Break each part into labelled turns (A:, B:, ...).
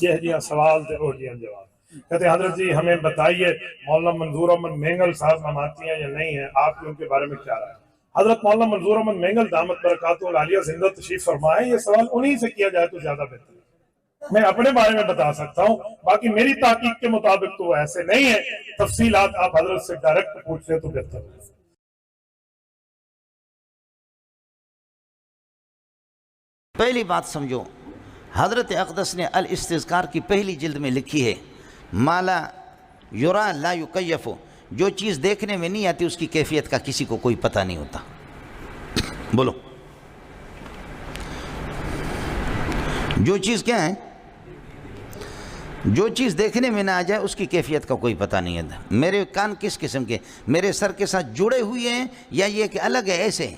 A: یہ جی سوال تھے اور جی جواب کہتے ہیں حضرت جی ہمیں بتائیے مولانا منظور احمد مینگل صاحب نماتی ہیں یا نہیں ہیں، آپ ان کے بارے میں کیا رائے؟ حضرت مولانا منظور احمد مینگل دامت برکاتہ العالیہ زندہ تشریف فرمائے، یہ سوال انہی سے کیا جائے تو زیادہ بہتر ہے۔ میں اپنے بارے میں بتا سکتا ہوں، باقی میری تحقیق کے مطابق تو وہ ایسے نہیں ہیں، تفصیلات آپ حضرت سے ڈائریکٹ پوچھ لیں تو بہتر ہے۔
B: پہلی بات سمجھو، حضرت اقدس نے الاستذکار کی پہلی جلد میں لکھی ہے مالا یرا لا یکیف، جو چیز دیکھنے میں نہیں آتی اس کی کیفیت کا کسی کو کوئی پتہ نہیں ہوتا۔ بولو، جو چیز کیا ہے؟ جو چیز دیکھنے میں نہ آ جائے اس کی کیفیت کا کوئی پتہ نہیں ہے۔ میرے کان کس قسم کے، میرے سر کے ساتھ جڑے ہوئے ہیں یا یہ کہ الگ ہے ایسے ہیں؟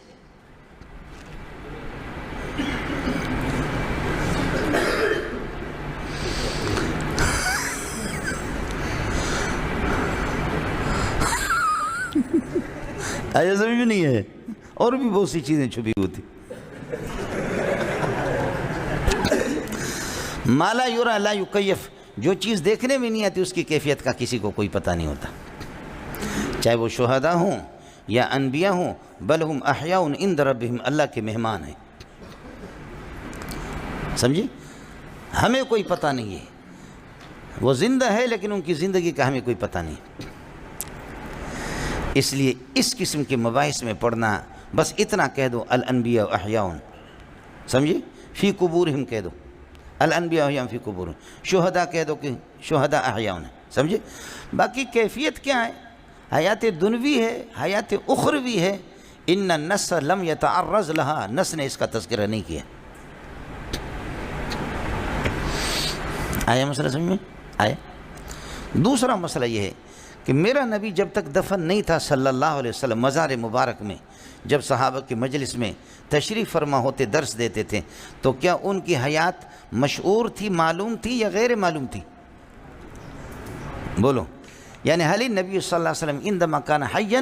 B: ایسا سمجھ میں نہیں ہے، اور بھی بہت سی چیزیں چھپی ہوتی۔ مالا یرا لا یکیف، جو چیز دیکھنے میں نہیں آتی اس کی کیفیت کا کسی کو کوئی پتہ نہیں ہوتا، چاہے وہ شہداء ہوں یا انبیاء ہوں، بل ہم احیاء عند ربہم، اللہ کے مہمان ہیں۔ سمجھی؟ ہمیں کوئی پتہ نہیں ہے، وہ زندہ ہے لیکن ان کی زندگی کا ہمیں کوئی پتہ نہیں۔ اس لیے اس قسم کے مباحث میں پڑھنا، بس اتنا کہہ دو الانبیاء احیاء، سمجھی؟ فی قبورہم کہہ دو، الانبیاء احیاء فی قبورہم، شہداء کہہ دو کہ شہداء احیاء، سمجھے؟ باقی کیفیت کیا ہے؟ حیات دنوی ہے، حیات اخروی ہے۔ ان النص لم یتعرض لہا، نص نے اس کا تذکرہ نہیں کیا۔ آیا مسئلہ سمجھ میں؟ آیا؟ دوسرا مسئلہ یہ ہے کہ میرا نبی جب تک دفن نہیں تھا صلی اللہ علیہ وسلم، مزار مبارک میں جب صحابہ کی مجلس میں تشریف فرما ہوتے، درس دیتے تھے، تو کیا ان کی حیات مشعور تھی، معلوم تھی یا غیر معلوم تھی؟ بولو، یعنی حال نبی صلی اللہ علیہ وسلم عندما کان حیا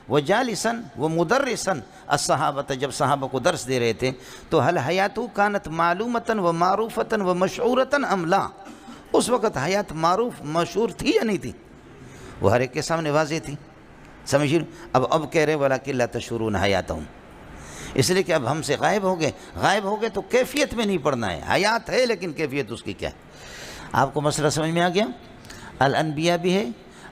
B: وجالسا ومدرسا الصحابہ، جب صحابہ کو درس دے رہے تھے تو حل حیاتو کانت معلومتا ومعروفتا ومشعورتا ام لا، اس وقت حیات معروف مشہور تھی یا نہیں تھی؟ وہ ہر ایک کے سامنے واضح تھی، سمجھیں؟ اب کہہ رہے وَلَكِنْ لَا تَشْعُرُونَ حَيَاتَهُمْ، اس لیے کہ اب ہم سے غائب ہو گئے تو کیفیت میں نہیں پڑھنا ہے، حیات ہے لیکن کیفیت اس کی کیا ہے؟ آپ کو مسئلہ سمجھ میں آ گیا؟ الانبیاء بھی ہے،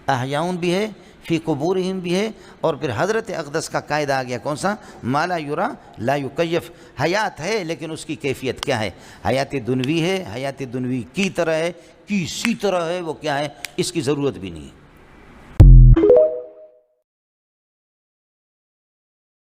B: احیاء بھی ہے، فی قبورہم بھی ہے، اور پھر حضرت اقدس کا قاعدہ آ گیا کون سا؟ مالا یرا لا یکیف، حیات ہے لیکن اس کی کیفیت کیا ہے؟ حیات دنوی ہے، حیات دنوی کی طرح ہے، کسی طرح ہے، وہ کیا ہے اس کی ضرورت بھی نہیں ہے۔